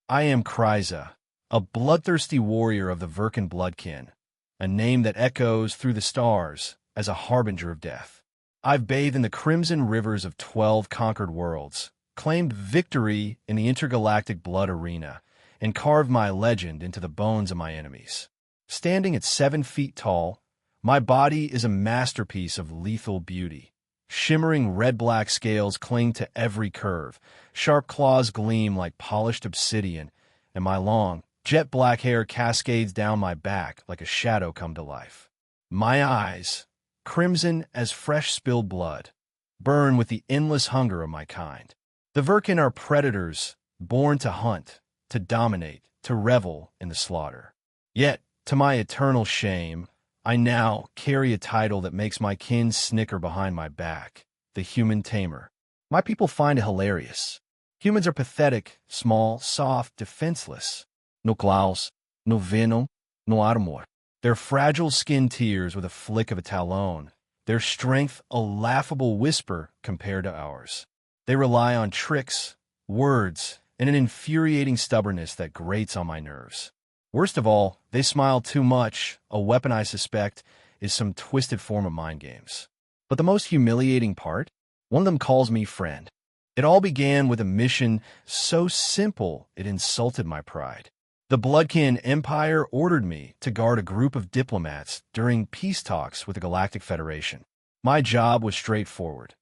I am Kryza, a bloodthirsty warrior of the Vyrkhan bloodkin, a name that echoes through the stars as a harbinger of death. I've bathed in the crimson rivers of 12 conquered worlds, claimed victory in the intergalactic blood arena, and carved my legend into the bones of my enemies. Standing at 7 feet tall, my body is a masterpiece of lethal beauty. Shimmering red-black scales cling to every curve, sharp claws gleam like polished obsidian, and my long, jet-black hair cascades down my back like a shadow come to life. My eyes, crimson as fresh spilled blood, burn with the endless hunger of my kind. The Vyrkhan are predators, born to hunt, to dominate, to revel in the slaughter. Yet, to my eternal shame, I now carry a title that makes my kin snicker behind my back, the human tamer. My people find it hilarious. Humans are pathetic, small, soft, defenseless. No claws, no venom, no armor. Their fragile skin tears with a flick of a talon. Their strength a laughable whisper compared to ours. They rely on tricks, words, and an infuriating stubbornness that grates on my nerves. Worst of all, they smile too much, a weapon I suspect is some twisted form of mind games. But the most humiliating part? One of them calls me friend. It all began with a mission so simple it insulted my pride. The Bloodkin Empire ordered me to guard a group of diplomats during peace talks with the Galactic Federation. My job was straightforward.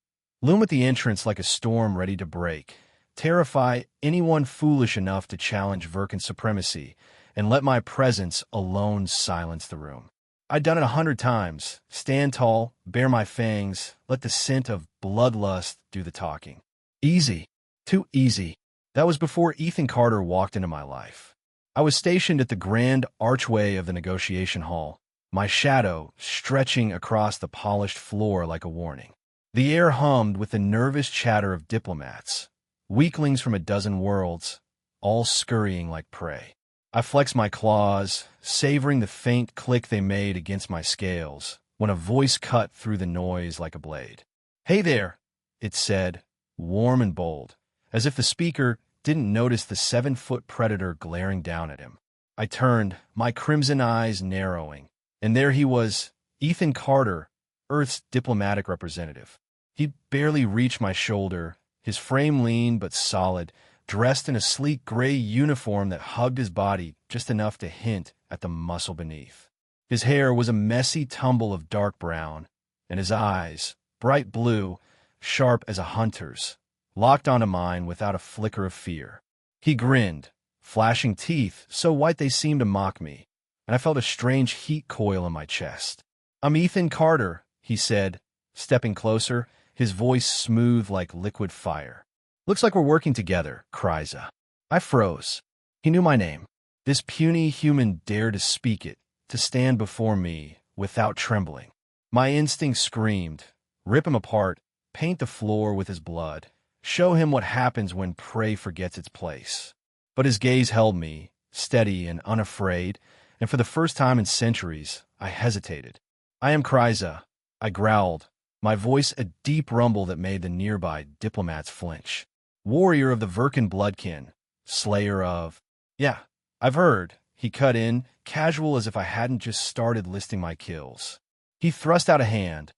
Loom at the entrance like a storm ready to break, terrify anyone foolish enough to challenge Vyrkhan supremacy, and let my presence alone silence the room. I'd done it 100 times. Stand tall, bare my fangs, let the scent of bloodlust do the talking. Easy. Too easy. That was before Ethan Carter walked into my life. I was stationed at the grand archway of the negotiation hall, my shadow stretching across the polished floor like a warning. The air hummed with the nervous chatter of diplomats, weaklings from a dozen worlds, all scurrying like prey. I flexed my claws, savoring the faint click they made against my scales, when a voice cut through the noise like a blade. "Hey there," it said, warm and bold, as if the speaker didn't notice the 7-foot predator glaring down at him. I turned, my crimson eyes narrowing, and there he was, Ethan Carter, Earth's diplomatic representative. He barely reached my shoulder, his frame lean but solid, dressed in a sleek gray uniform that hugged his body just enough to hint at the muscle beneath. His hair was a messy tumble of dark brown, and his eyes, bright blue, sharp as a hunter's, locked onto mine without a flicker of fear. He grinned, flashing teeth so white they seemed to mock me, and I felt a strange heat coil in my chest. "I'm Ethan Carter," he said, stepping closer, his voice smooth like liquid fire. "Looks like we're working together, Kryza." I froze. He knew my name. This puny human dared to speak it, to stand before me without trembling. My instinct screamed, rip him apart, paint the floor with his blood, show him what happens when prey forgets its place. But his gaze held me, steady and unafraid, and for the first time in centuries, I hesitated. "I am Kryza," I growled, my voice a deep rumble that made the nearby diplomats flinch. "Warrior of the Vyrkhan bloodkin, slayer of—" "Yeah, I've heard," he cut in, casual as if I hadn't just started listing my kills. He thrust out a hand,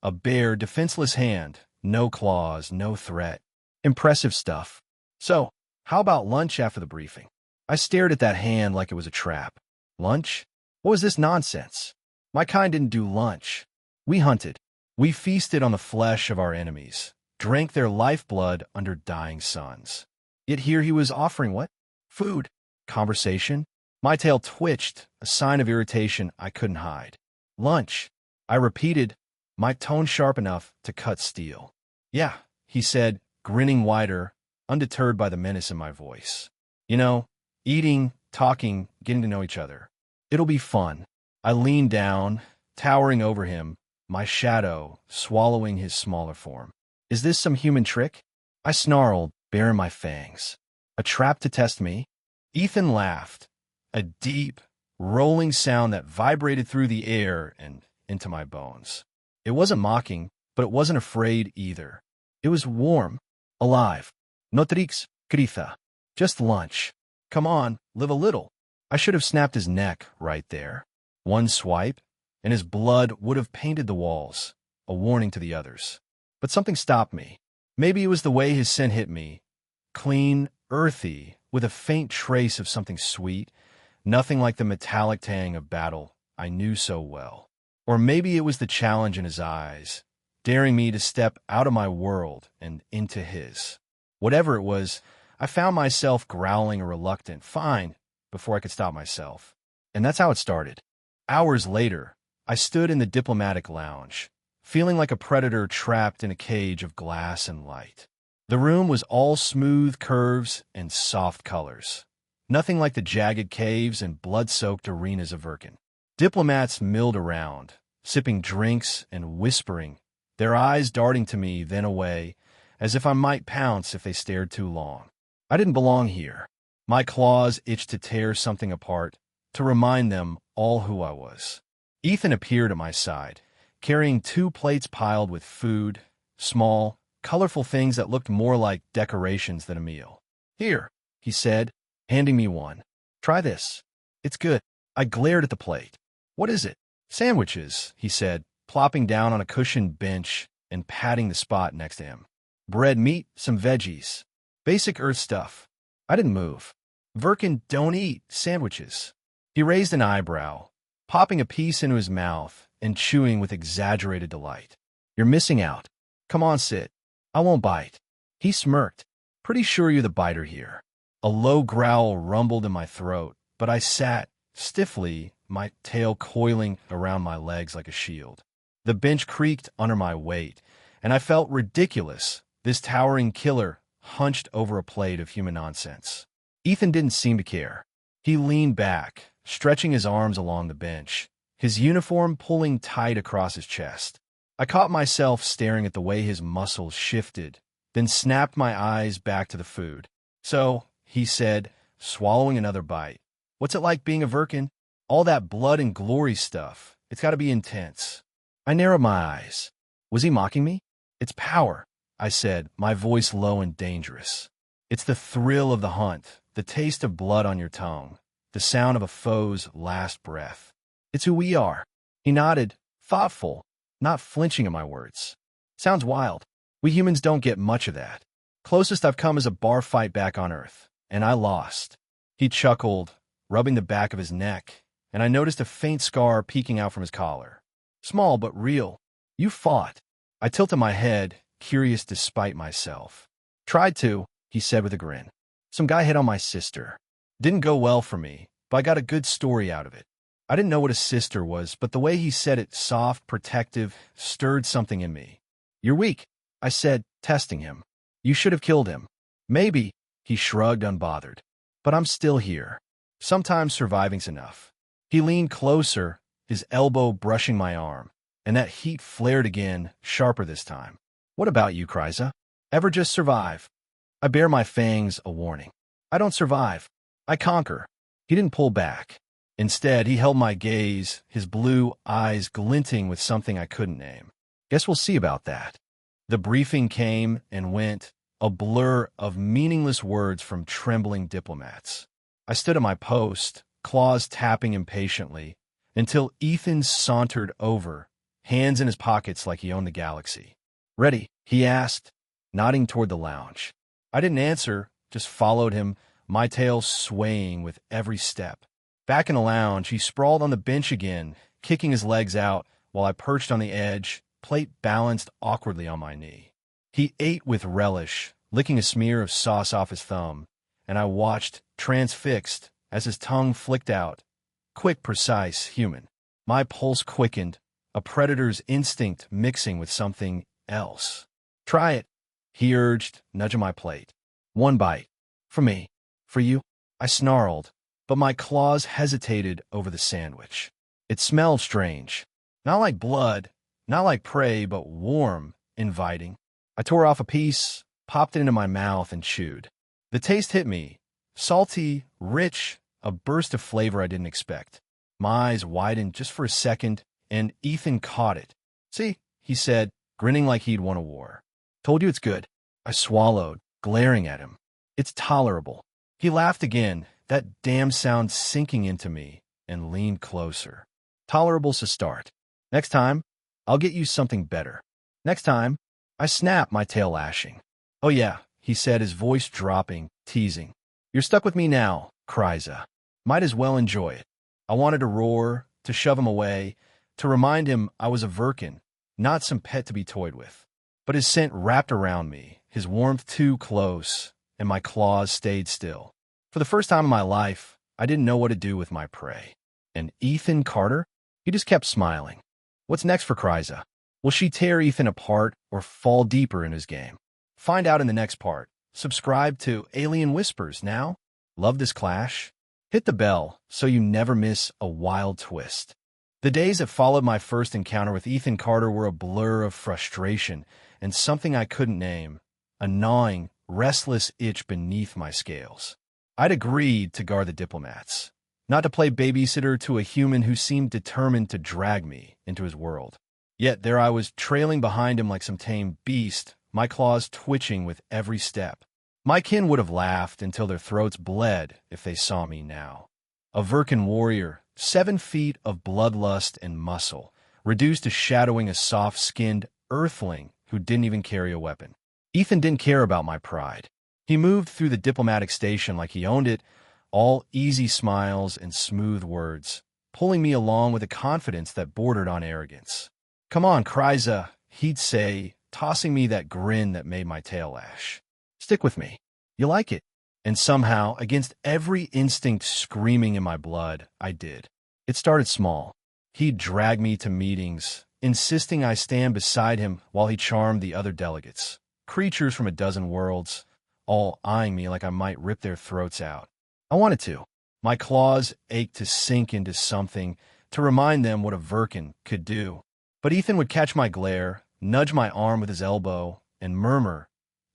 a bare, defenseless hand, no claws, no threat. Impressive stuff. "So, how about lunch after the briefing?" I stared at that hand like it was a trap. Lunch? What was this nonsense? My kind didn't do lunch. We hunted. We feasted on the flesh of our enemies, drank their lifeblood under dying suns. Yet here he was offering what? Food. Conversation. My tail twitched, a sign of irritation I couldn't hide. "Lunch," I repeated, my tone sharp enough to cut steel. "Yeah," he said, grinning wider, undeterred by the menace in my voice. "You know, eating, talking, getting to know each other. It'll be fun." I leaned down, towering over him, my shadow swallowing his smaller form. "Is this some human trick?" I snarled, baring my fangs. "A trap to test me?" Ethan laughed, a deep, rolling sound that vibrated through the air and into my bones. It wasn't mocking, but it wasn't afraid either. It was warm, alive. "No tricks, Kryza. Just lunch." Come on, live a little. I should have snapped his neck right there. One swipe, and his blood would have painted the walls, a warning to the others. But something stopped me. Maybe it was the way his scent hit me. Clean, earthy, with a faint trace of something sweet, nothing like the metallic tang of battle I knew so well. Or maybe it was the challenge in his eyes, daring me to step out of my world and into his. Whatever it was, I found myself growling a reluctant "fine" before I could stop myself. And that's how it started. Hours later, I stood in the diplomatic lounge, feeling like a predator trapped in a cage of glass and light. The room was all smooth curves and soft colors, nothing like the jagged caves and blood-soaked arenas of Vyrkhan. Diplomats milled around, sipping drinks and whispering, their eyes darting to me then away, as if I might pounce if they stared too long. I didn't belong here. My claws itched to tear something apart, to remind them all who I was. Ethan appeared at my side, carrying 2 plates piled with food, small, colorful things that looked more like decorations than a meal. "Here," he said, handing me one. "Try this. It's good." I glared at the plate. "What is it?" "Sandwiches," he said, plopping down on a cushioned bench and patting the spot next to him. "Bread, meat, some veggies. Basic Earth stuff." I didn't move. "Vyrkhan don't eat sandwiches." He raised an eyebrow, popping a piece into his mouth and chewing with exaggerated delight. "You're missing out. Come on, sit. I won't bite." He smirked. "Pretty sure you're the biter here." A low growl rumbled in my throat, but I sat stiffly, my tail coiling around my legs like a shield. The bench creaked under my weight, and I felt ridiculous, this towering killer hunched over a plate of human nonsense. Ethan didn't seem to care. He leaned back, stretching his arms along the bench, his uniform pulling tight across his chest. I caught myself staring at the way his muscles shifted, then snapped my eyes back to the food. "So," he said, swallowing another bite, "what's it like being a Vyrkhan? All that blood and glory stuff. It's got to be intense." I narrowed my eyes. Was he mocking me? "It's power," I said, my voice low and dangerous. "It's the thrill of the hunt, the taste of blood on your tongue, the sound of a foe's last breath. It's who we are." He nodded, thoughtful, not flinching at my words. "Sounds wild. We humans don't get much of that. Closest I've come is a bar fight back on Earth, and I lost." He chuckled, rubbing the back of his neck, and I noticed a faint scar peeking out from his collar. "Small but real. You fought." I tilted my head, curious despite myself. "Tried to," he said with a grin. "Some guy hit on my sister. Didn't go well for me, but I got a good story out of it." I didn't know what a sister was, but the way he said it, soft, protective, stirred something in me. "You're weak," I said, testing him. "You should have killed him." "Maybe," he shrugged, unbothered. "But I'm still here. Sometimes surviving's enough." He leaned closer, his elbow brushing my arm, and that heat flared again, sharper this time. "What about you, Kryza? Ever just survive?" I bare my fangs, a warning. "I don't survive. I conquer." He didn't pull back. Instead, he held my gaze, his blue eyes glinting with something I couldn't name. "Guess we'll see about that." The briefing came and went, a blur of meaningless words from trembling diplomats. I stood at my post, claws tapping impatiently, until Ethan sauntered over, hands in his pockets like he owned the galaxy. "Ready?" he asked, nodding toward the lounge. I didn't answer, just followed him, my tail swaying with every step. Back in the lounge, he sprawled on the bench again, kicking his legs out, while I perched on the edge, plate balanced awkwardly on my knee. He ate with relish, licking a smear of sauce off his thumb, and I watched, transfixed, as his tongue flicked out. Quick, precise, human. My pulse quickened, a predator's instinct mixing with something else. "Try it," he urged, nudging my plate. "One bite. For me. For you." I snarled, but my claws hesitated over the sandwich. It smelled strange. Not like blood, not like prey, but warm, inviting. I tore off a piece, popped it into my mouth, and chewed. The taste hit me. Salty, rich, a burst of flavor I didn't expect. My eyes widened just for a second, and Ethan caught it. "See," he said, grinning like he'd won a war. "Told you it's good." I swallowed, glaring at him. "It's tolerable." He laughed again, that damn sound sinking into me, and leaned closer. Tolerable's a start. Next time, I'll get you something better. Next time, I snapped, my tail lashing. Oh yeah, he said, his voice dropping, teasing. You're stuck with me now, Kryza. Might as well enjoy it. I wanted to roar, to shove him away, to remind him I was a Vyrkhan, not some pet to be toyed with. But his scent wrapped around me, his warmth too close, and my claws stayed still. For the first time in my life, I didn't know what to do with my prey. And Ethan Carter? He just kept smiling. What's next for Kryza? Will she tear Ethan apart or fall deeper in his game? Find out in the next part. Subscribe to Alien Whispers now. Love this clash? Hit the bell so you never miss a wild twist. The days that followed my first encounter with Ethan Carter were a blur of frustration and something I couldn't name, a gnawing, restless itch beneath my scales. I'd agreed to guard the diplomats, not to play babysitter to a human who seemed determined to drag me into his world. Yet there I was, trailing behind him like some tame beast, my claws twitching with every step. My kin would have laughed until their throats bled if they saw me now. A Vyrkhan warrior, 7 feet of bloodlust and muscle, reduced to shadowing a soft-skinned earthling who didn't even carry a weapon. Ethan didn't care about my pride. He moved through the diplomatic station like he owned it, all easy smiles and smooth words, pulling me along with a confidence that bordered on arrogance. Come on, Kryza, he'd say, tossing me that grin that made my tail lash. Stick with me. You like it. And somehow, against every instinct screaming in my blood, I did. It started small. He'd drag me to meetings, insisting I stand beside him while he charmed the other delegates, creatures from a dozen worlds, all eyeing me like I might rip their throats out. I wanted to. My claws ached to sink into something, to remind them what a Vyrkhan could do. But Ethan would catch my glare, nudge my arm with his elbow, and murmur,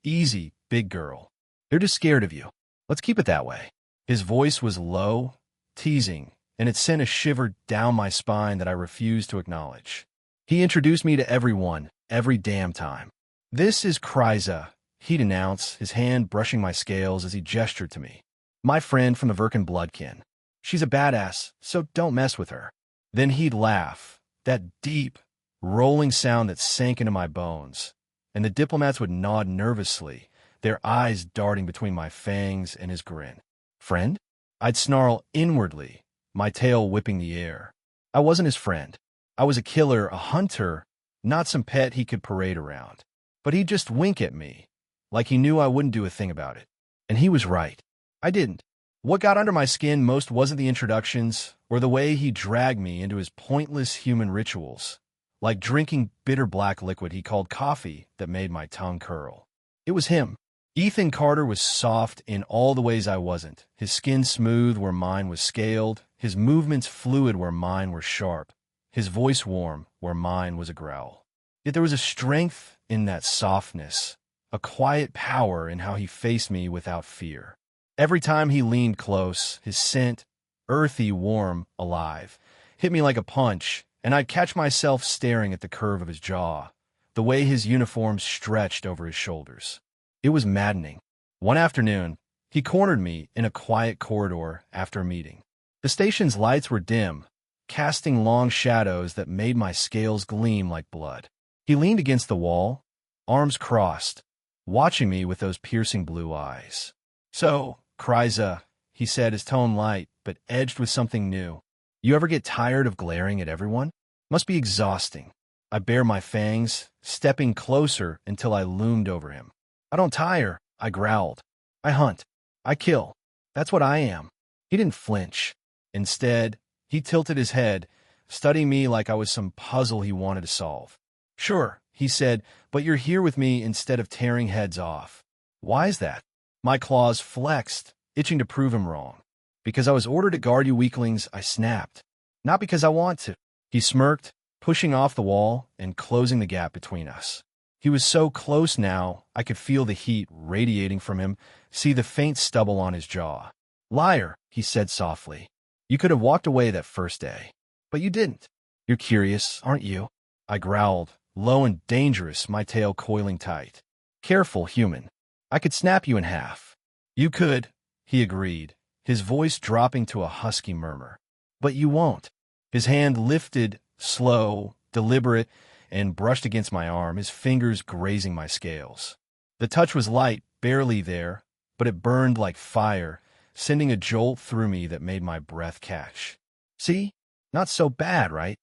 "Easy, big girl. They're just scared of you. Let's keep it that way." His voice was low, teasing, and it sent a shiver down my spine that I refused to acknowledge. He introduced me to everyone, every damn time. "This is Kryza," he'd announce, his hand brushing my scales as he gestured to me. "My friend from the Vyrkhan bloodkin. She's a badass, so don't mess with her." Then he'd laugh, that deep, rolling sound that sank into my bones, and the diplomats would nod nervously, their eyes darting between my fangs and his grin. "Friend?" I'd snarl inwardly, my tail whipping the air. I wasn't his friend. I was a killer, a hunter, not some pet he could parade around. But he'd just wink at me, like he knew I wouldn't do a thing about it. And he was right. I didn't. What got under my skin most wasn't the introductions, or the way he dragged me into his pointless human rituals, like drinking bitter black liquid he called coffee that made my tongue curl. It was him. Ethan Carter was soft in all the ways I wasn't, his skin smooth where mine was scaled, his movements fluid where mine were sharp, his voice warm where mine was a growl. Yet there was a strength in that softness, a quiet power in how he faced me without fear. Every time he leaned close, his scent, earthy, warm, alive, hit me like a punch, and I'd catch myself staring at the curve of his jaw, the way his uniform stretched over his shoulders. It was maddening. One afternoon, he cornered me in a quiet corridor after a meeting. The station's lights were dim, casting long shadows that made my scales gleam like blood. He leaned against the wall, arms crossed, watching me with those piercing blue eyes. "So, Kryza," he said, his tone light, but edged with something new. "You ever get tired of glaring at everyone? Must be exhausting." I bared my fangs, stepping closer until I loomed over him. "I don't tire," I growled. "I hunt. I kill. That's what I am." He didn't flinch. Instead, he tilted his head, studying me like I was some puzzle he wanted to solve. "Sure," he said, "but you're here with me instead of tearing heads off." "Why is that?" My claws flexed, itching to prove him wrong. "Because I was ordered to guard you weaklings," I snapped. "Not because I want to." He smirked, pushing off the wall and closing the gap between us. He was so close now, I could feel the heat radiating from him, see the faint stubble on his jaw. "Liar," he said softly. "You could have walked away that first day. But you didn't. You're curious, aren't you?" I growled, low and dangerous, my tail coiling tight. "Careful, human. I could snap you in half." "You could," he agreed, his voice dropping to a husky murmur. But you won't. His hand lifted, slow, deliberate, and brushed against my arm, his fingers grazing my scales. The touch was light, barely there, but it burned like fire, sending a jolt through me that made my breath catch. See? Not so bad, right?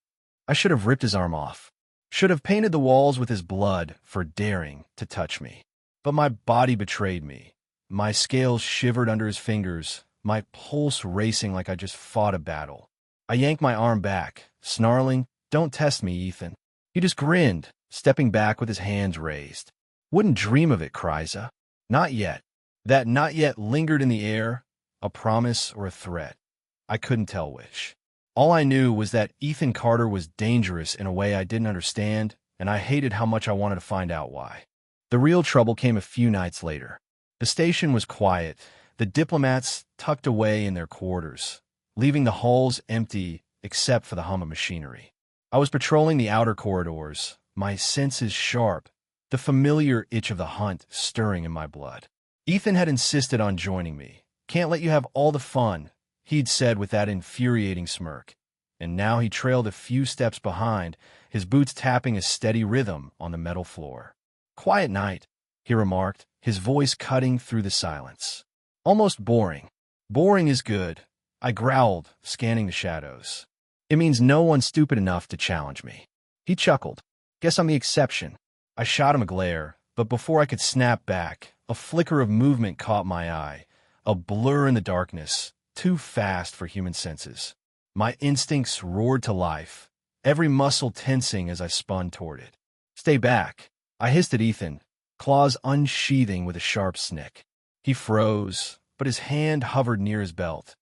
I should have ripped his arm off. Should have painted the walls with his blood for daring to touch me. But my body betrayed me. My scales shivered under his fingers, my pulse racing like I just fought a battle. I yanked my arm back, snarling, "Don't test me, Ethan." He just grinned, stepping back with his hands raised. "Wouldn't dream of it, Kryza." Not yet. That "not yet" lingered in the air, a promise or a threat. I couldn't tell which. All I knew was that Ethan Carter was dangerous in a way I didn't understand, and I hated how much I wanted to find out why. The real trouble came a few nights later. The station was quiet, the diplomats tucked away in their quarters, leaving the halls empty except for the hum of machinery. I was patrolling the outer corridors, my senses sharp, the familiar itch of the hunt stirring in my blood. Ethan had insisted on joining me. "Can't let you have all the fun," he'd said with that infuriating smirk. And now he trailed a few steps behind, his boots tapping a steady rhythm on the metal floor. "Quiet night," he remarked, his voice cutting through the silence. "Almost boring." "Boring is good," I growled, scanning the shadows. "It means no one's stupid enough to challenge me." He chuckled. "Guess I'm the exception." I shot him a glare, but before I could snap back, a flicker of movement caught my eye, a blur in the darkness, too fast for human senses. My instincts roared to life, every muscle tensing as I spun toward it. "Stay back," I hissed at Ethan, claws unsheathing with a sharp snick. He froze, but his hand hovered near his belt.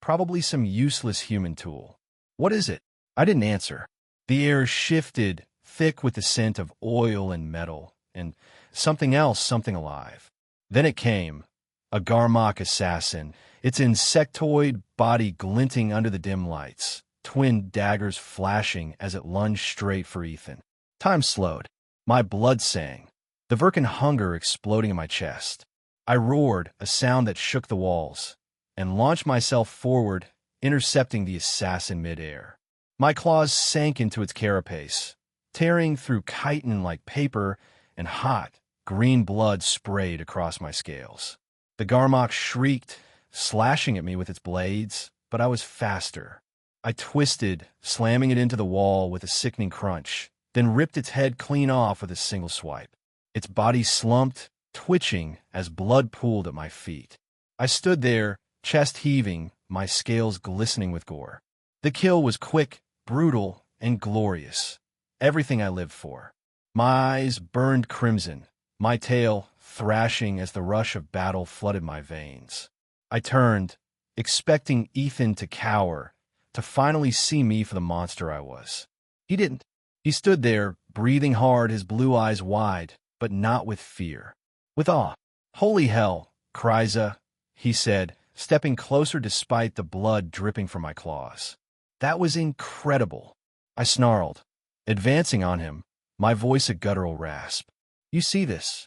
Probably some useless human tool. "What is it?" I didn't answer. The air shifted, thick with the scent of oil and metal, and something else, something alive. Then it came, a Garmok assassin, its insectoid body glinting under the dim lights, twin daggers flashing as it lunged straight for Ethan. Time slowed. My blood sang, the Vyrkhan hunger exploding in my chest. I roared, a sound that shook the walls, and launched myself forward, intercepting the assassin midair. My claws sank into its carapace, tearing through chitin like paper, and hot, green blood sprayed across my scales. The Garmok shrieked, slashing at me with its blades, but I was faster. I twisted, slamming it into the wall with a sickening crunch, then ripped its head clean off with a single swipe. Its body slumped, twitching as blood pooled at my feet. I stood there, chest heaving, my scales glistening with gore. The kill was quick, brutal, and glorious. Everything I lived for. My eyes burned crimson, my tail thrashing as the rush of battle flooded my veins. I turned, expecting Ethan to cower, to finally see me for the monster I was. He didn't. He stood there, breathing hard, his blue eyes wide, but not with fear. With awe. "Holy hell, Kryza," he said, stepping closer despite the blood dripping from my claws. "That was incredible." I snarled, advancing on him, my voice a guttural rasp. "You see this?"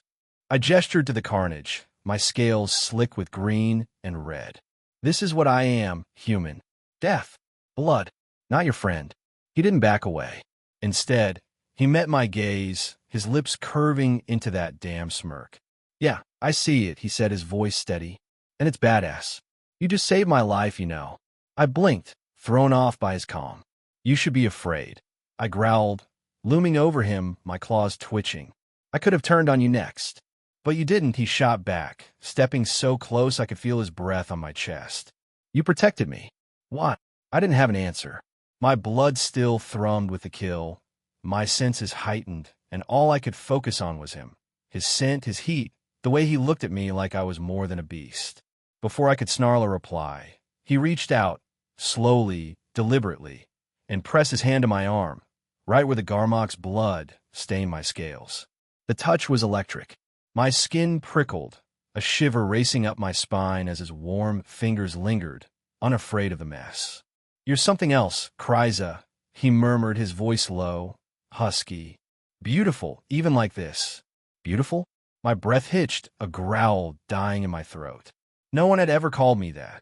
I gestured to the carnage, my scales slick with green and red. "This is what I am, human. Death. Blood. Not your friend." He didn't back away. Instead, he met my gaze, his lips curving into that damn smirk. "Yeah, I see it," he said, his voice steady. "And it's badass. You just saved my life, you know." I blinked, thrown off by his calm. "You should be afraid," I growled, looming over him, my claws twitching. "I could have turned on you next." "But you didn't," he shot back, stepping so close I could feel his breath on my chest. "You protected me." "What?" I didn't have an answer. My blood still thrummed with the kill, my senses heightened, and all I could focus on was him. His scent, his heat, the way he looked at me like I was more than a beast. Before I could snarl a reply, he reached out, slowly, deliberately, and pressed his hand to my arm, right where the Garmok's blood stained my scales. The touch was electric. My skin prickled, a shiver racing up my spine as his warm fingers lingered, unafraid of the mess. "You're something else, Kryza," he murmured, his voice low, husky. "Beautiful, even like this." "Beautiful?" My breath hitched, a growl dying in my throat. No one had ever called me that.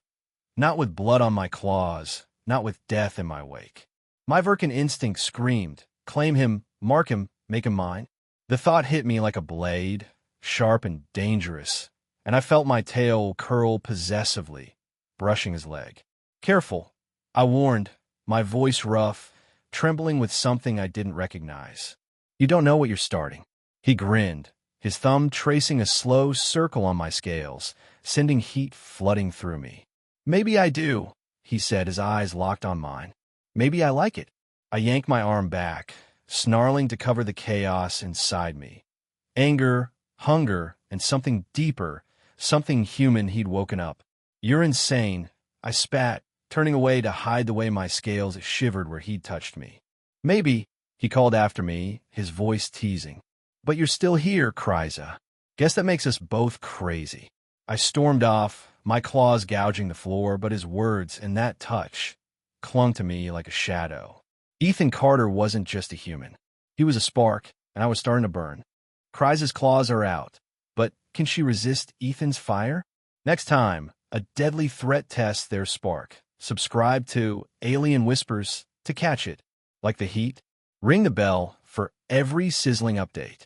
Not with blood on my claws, not with death in my wake. My Vyrkhan instinct screamed, claim him, mark him, make him mine. The thought hit me like a blade, sharp and dangerous, and I felt my tail curl possessively, brushing his leg. Careful, I warned, my voice rough, trembling with something I didn't recognize. You don't know what you're starting. He grinned, his thumb tracing a slow circle on my scales, sending heat flooding through me. Maybe I do, he said, his eyes locked on mine. Maybe I like it. I yanked my arm back, snarling to cover the chaos inside me. Anger, hunger, and something deeper, something human he'd woken up. You're insane, I spat, turning away to hide the way my scales shivered where he'd touched me. Maybe, he called after me, his voice teasing. But you're still here, Kryza. Guess that makes us both crazy. I stormed off, my claws gouging the floor, but his words and that touch clung to me like a shadow. Ethan Carter wasn't just a human. He was a spark, and I was starting to burn. Kryza's claws are out, but can she resist Ethan's fire? Next time, a deadly threat tests their spark. Subscribe to Alien Whispers to catch it. Like the heat, ring the bell for every sizzling update.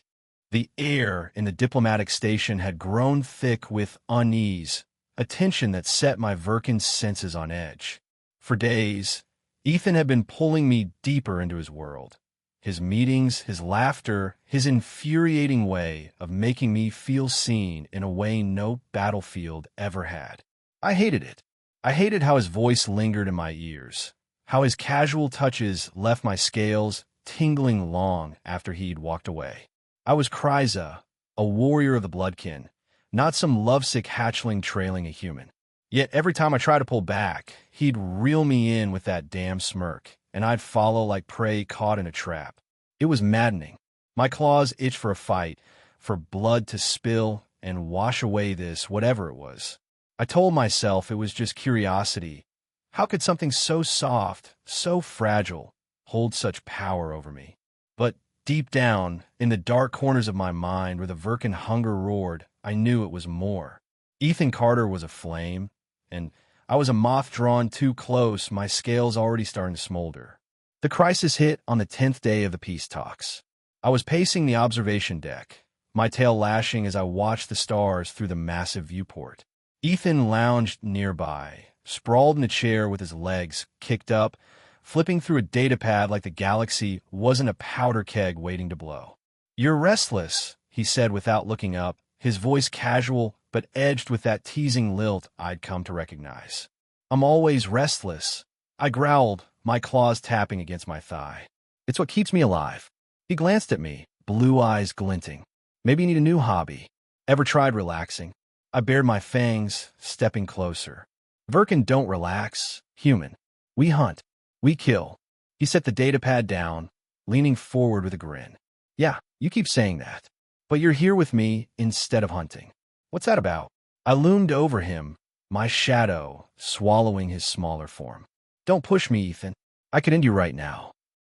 The air in the diplomatic station had grown thick with unease, a tension that set my Vyrkhan's senses on edge. For days, Ethan had been pulling me deeper into his world. His meetings, his laughter, his infuriating way of making me feel seen in a way no battlefield ever had. I hated it. I hated how his voice lingered in my ears, how his casual touches left my scales tingling long after he'd walked away. I was Kryza, a warrior of the bloodkin, not some lovesick hatchling trailing a human. Yet every time I tried to pull back, he'd reel me in with that damn smirk, and I'd follow like prey caught in a trap. It was maddening. My claws itched for a fight, for blood to spill and wash away this, whatever it was. I told myself it was just curiosity. How could something so soft, so fragile, hold such power over me? But deep down, in the dark corners of my mind where the Vyrkhan hunger roared, I knew it was more. Ethan Carter was a flame, and I was a moth drawn too close, my scales already starting to smolder. The crisis hit on the 10th day of the peace talks. I was pacing the observation deck, my tail lashing as I watched the stars through the massive viewport. Ethan lounged nearby, sprawled in a chair with his legs kicked up, flipping through a datapad like the galaxy wasn't a powder keg waiting to blow. "You're restless," he said without looking up, his voice casual but edged with that teasing lilt I'd come to recognize. "I'm always restless," I growled, my claws tapping against my thigh. "It's what keeps me alive." He glanced at me, blue eyes glinting. "Maybe you need a new hobby. Ever tried relaxing?" I bared my fangs, stepping closer. "Vyrkhan don't relax. Human. We hunt. We kill." He set the datapad down, leaning forward with a grin. "Yeah, you keep saying that. But you're here with me instead of hunting. What's that about?" I loomed over him, my shadow swallowing his smaller form. "Don't push me, Ethan. I could end you right now."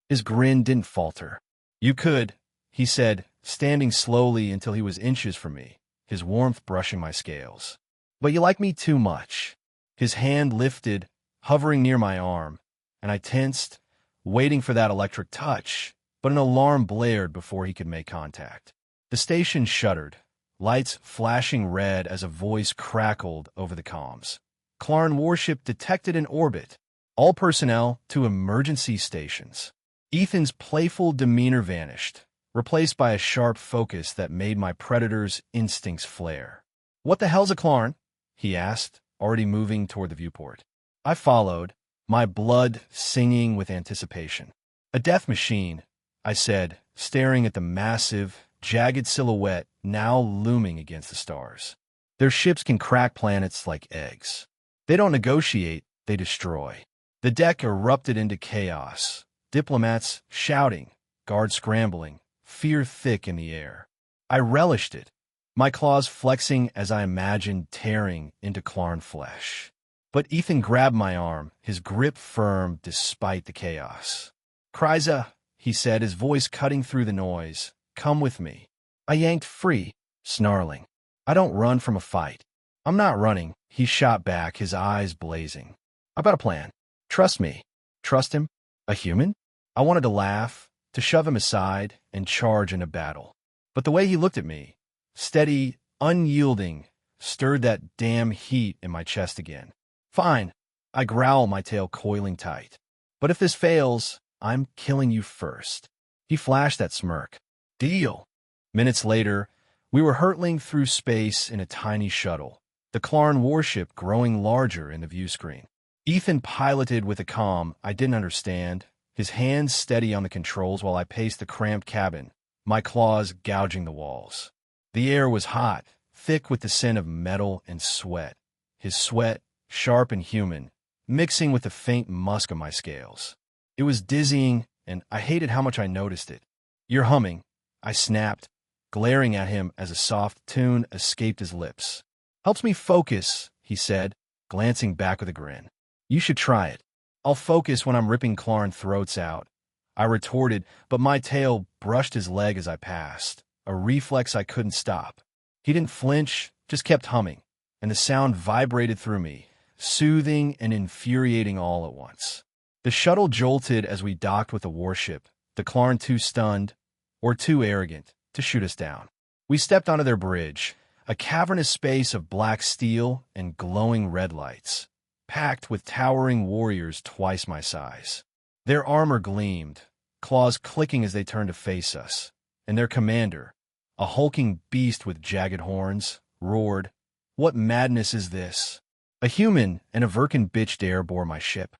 His grin didn't falter. "You could," he said, standing slowly until he was inches from me, his warmth brushing my scales. "But you like me too much." His hand lifted, hovering near my arm, and I tensed, waiting for that electric touch, but an alarm blared before he could make contact. The station shuddered, lights flashing red as a voice crackled over the comms. "Klarn warship detected in orbit. All personnel to emergency stations." Ethan's playful demeanor vanished, replaced by a sharp focus that made my predator's instincts flare. "What the hell's a Klarn?" he asked, already moving toward the viewport. I followed, my blood singing with anticipation. "A death machine," I said, staring at the massive, jagged silhouette now looming against the stars. "Their ships can crack planets like eggs. They don't negotiate, they destroy." The deck erupted into chaos, diplomats shouting, guards scrambling, fear thick in the air. I relished it, my claws flexing as I imagined tearing into Klarn flesh. But Ethan grabbed my arm, his grip firm despite the chaos. "Kryza," he said, his voice cutting through the noise, "come with me." I yanked free, snarling. "I don't run from a fight. I'm not running, he shot back, his eyes blazing. I've got a plan. Trust me. Trust him? A human? I wanted to laugh, to shove him aside, and charge into battle. But the way he looked at me, steady, unyielding, stirred that damn heat in my chest again. Fine, I growl, my tail coiling tight. But if this fails, I'm killing you first. He flashed that smirk. Deal. Minutes later, we were hurtling through space in a tiny shuttle, the Klarn warship growing larger in the view screen. Ethan piloted with a calm I didn't understand, his hands steady on the controls while I paced the cramped cabin, my claws gouging the walls. The air was hot, thick with the scent of metal and sweat, his sweat, sharp and human, mixing with the faint musk of my scales. It was dizzying, and I hated how much I noticed it. You're humming, I snapped, glaring at him as a soft tune escaped his lips. Helps me focus, he said, glancing back with a grin. You should try it. I'll focus when I'm ripping Klarn throats out. I retorted, but my tail brushed his leg as I passed, a reflex I couldn't stop. He didn't flinch, just kept humming, and the sound vibrated through me, soothing and infuriating all at once. The shuttle jolted as we docked with the warship, the Klarn too stunned, or too arrogant, to shoot us down. We stepped onto their bridge, a cavernous space of black steel and glowing red lights, packed with towering warriors twice my size. Their armor gleamed, claws clicking as they turned to face us, and their commander, a hulking beast with jagged horns, roared, "What madness is this? A human and a Vyrkhan bitch dare bore my ship."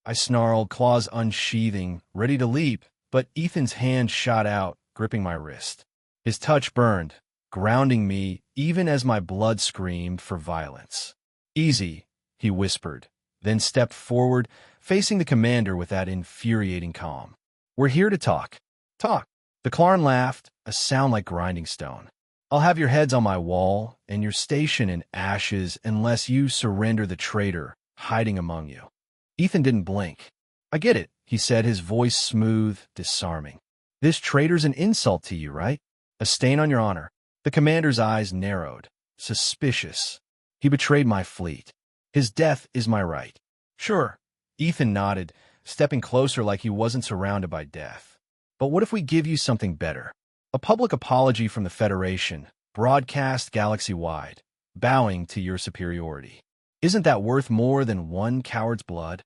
I snarled, claws unsheathing, ready to leap, but Ethan's hand shot out, gripping my wrist. His touch burned, grounding me even as my blood screamed for violence. "Easy," he whispered, then stepped forward, facing the commander with that infuriating calm. "We're here to talk." "Talk." The Klarn laughed, a sound like grinding stone. "I'll have your heads on my wall and your station in ashes unless you surrender the traitor hiding among you." Ethan didn't blink. "I get it," he said, his voice smooth, disarming. "This traitor's an insult to you, right? A stain on your honor." The commander's eyes narrowed, suspicious. "He betrayed my fleet. His death is my right." "Sure." Ethan nodded, stepping closer like he wasn't surrounded by death. "But what if we give you something better? A public apology from the Federation, broadcast galaxy-wide, bowing to your superiority. Isn't that worth more than one coward's blood?"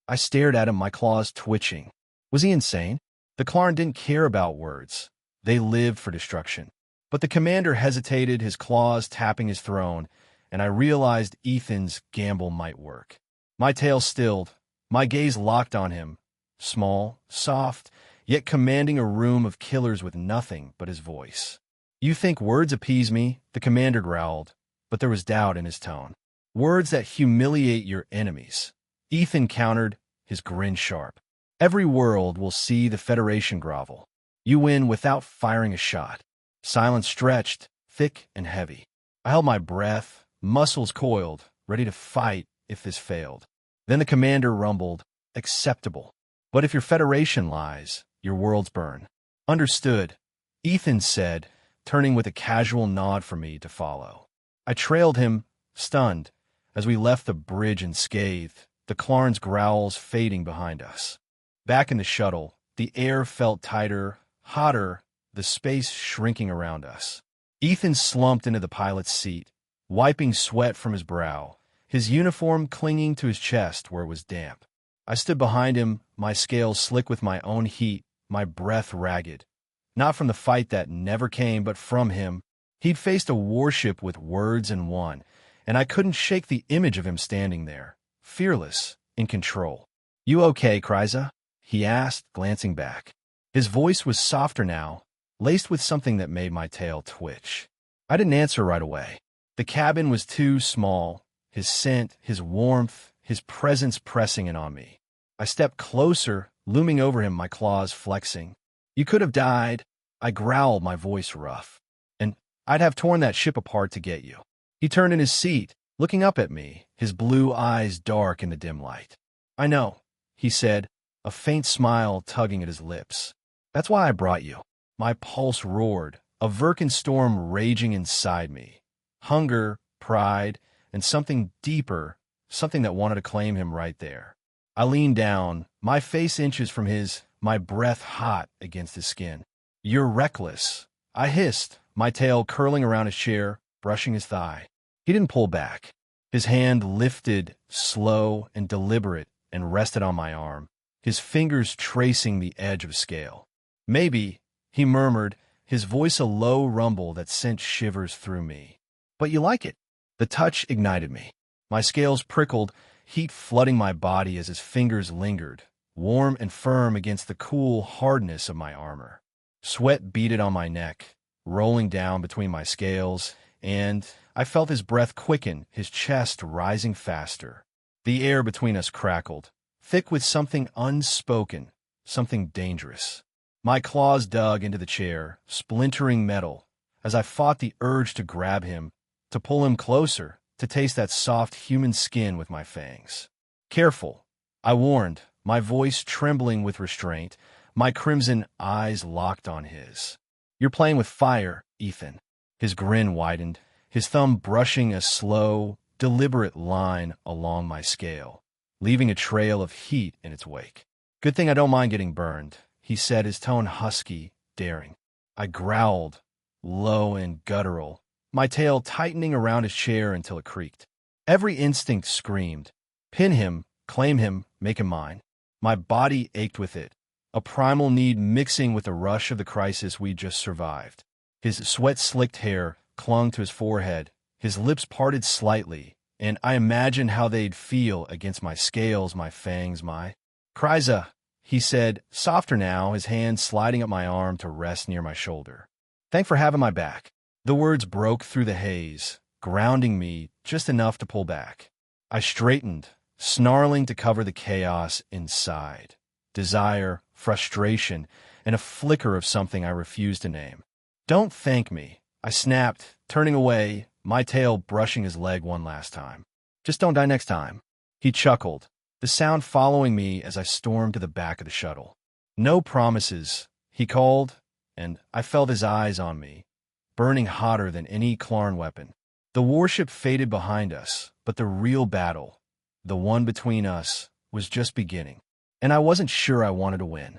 I stared at him, my claws twitching. Was he insane? The Klarn didn't care about words. They lived for destruction. But the commander hesitated, his claws tapping his throne, and I realized Ethan's gamble might work. My tail stilled, my gaze locked on him, small, soft, yet commanding a room of killers with nothing but his voice. "You think words appease me?" the commander growled, but there was doubt in his tone. "Words that humiliate your enemies." Ethan countered, his grin sharp. "Every world will see the Federation grovel. You win without firing a shot." Silence stretched, thick and heavy. I held my breath, muscles coiled, ready to fight if this failed. Then the commander rumbled, "Acceptable. But if your Federation lies, your worlds burn." "Understood," Ethan said, turning with a casual nod for me to follow. I trailed him, stunned, as we left the bridge unscathed, the Klarn's growls fading behind us. Back in the shuttle, the air felt tighter, hotter, the space shrinking around us. Ethan slumped into the pilot's seat, wiping sweat from his brow, his uniform clinging to his chest where it was damp. I stood behind him, my scales slick with my own heat, my breath ragged. Not from the fight that never came, but from him. He'd faced a warship with words and won, and I couldn't shake the image of him standing there, fearless, in control. "You okay, Kryza?" he asked, glancing back. His voice was softer now, laced with something that made my tail twitch. I didn't answer right away. The cabin was too small, his scent, his warmth, his presence pressing in on me. I stepped closer, looming over him, my claws flexing. "You could have died," I growled, my voice rough. "And I'd have torn that ship apart to get you." He turned in his seat, looking up at me, his blue eyes dark in the dim light. "I know," he said, a faint smile tugging at his lips. "That's why I brought you." My pulse roared, a Vyrkhan storm raging inside me. Hunger, pride, and something deeper, something that wanted to claim him right there. I leaned down, my face inches from his, my breath hot against his skin. "You're reckless," I hissed, my tail curling around his chair, brushing his thigh. He didn't pull back. His hand lifted, slow and deliberate, and rested on my arm, his fingers tracing the edge of a scale. "Maybe," he murmured, his voice a low rumble that sent shivers through me. "But you like it." The touch ignited me. My scales prickled, heat flooding my body as his fingers lingered, warm and firm against the cool hardness of my armor. Sweat beaded on my neck, rolling down between my scales, and I felt his breath quicken, his chest rising faster. The air between us crackled, thick with something unspoken, something dangerous. My claws dug into the chair, splintering metal, as I fought the urge to grab him, to pull him closer, to taste that soft human skin with my fangs. "Careful," I warned, my voice trembling with restraint, my crimson eyes locked on his. "You're playing with fire, Ethan." His grin widened, his thumb brushing a slow, deliberate line along my scale, leaving a trail of heat in its wake. "Good thing I don't mind getting burned," he said, his tone husky, daring. I growled, low and guttural, my tail tightening around his chair until it creaked. Every instinct screamed, "Pin him, claim him, make him mine." My body ached with it, a primal need mixing with the rush of the crisis we'd just survived. His sweat-slicked hair clung to his forehead, his lips parted slightly, and I imagined how they'd feel against my scales, my fangs, my... "Kryza," he said, softer now, his hand sliding up my arm to rest near my shoulder. "Thanks for having my back." The words broke through the haze, grounding me just enough to pull back. I straightened, snarling to cover the chaos inside. Desire, frustration, and a flicker of something I refused to name. "Don't thank me," I snapped, turning away, my tail brushing his leg one last time. "Just don't die next time." He chuckled, the sound following me as I stormed to the back of the shuttle. "No promises," he called, and I felt his eyes on me, burning hotter than any Klarn weapon. The warship faded behind us, but the real battle, the one between us, was just beginning, and I wasn't sure I wanted to win.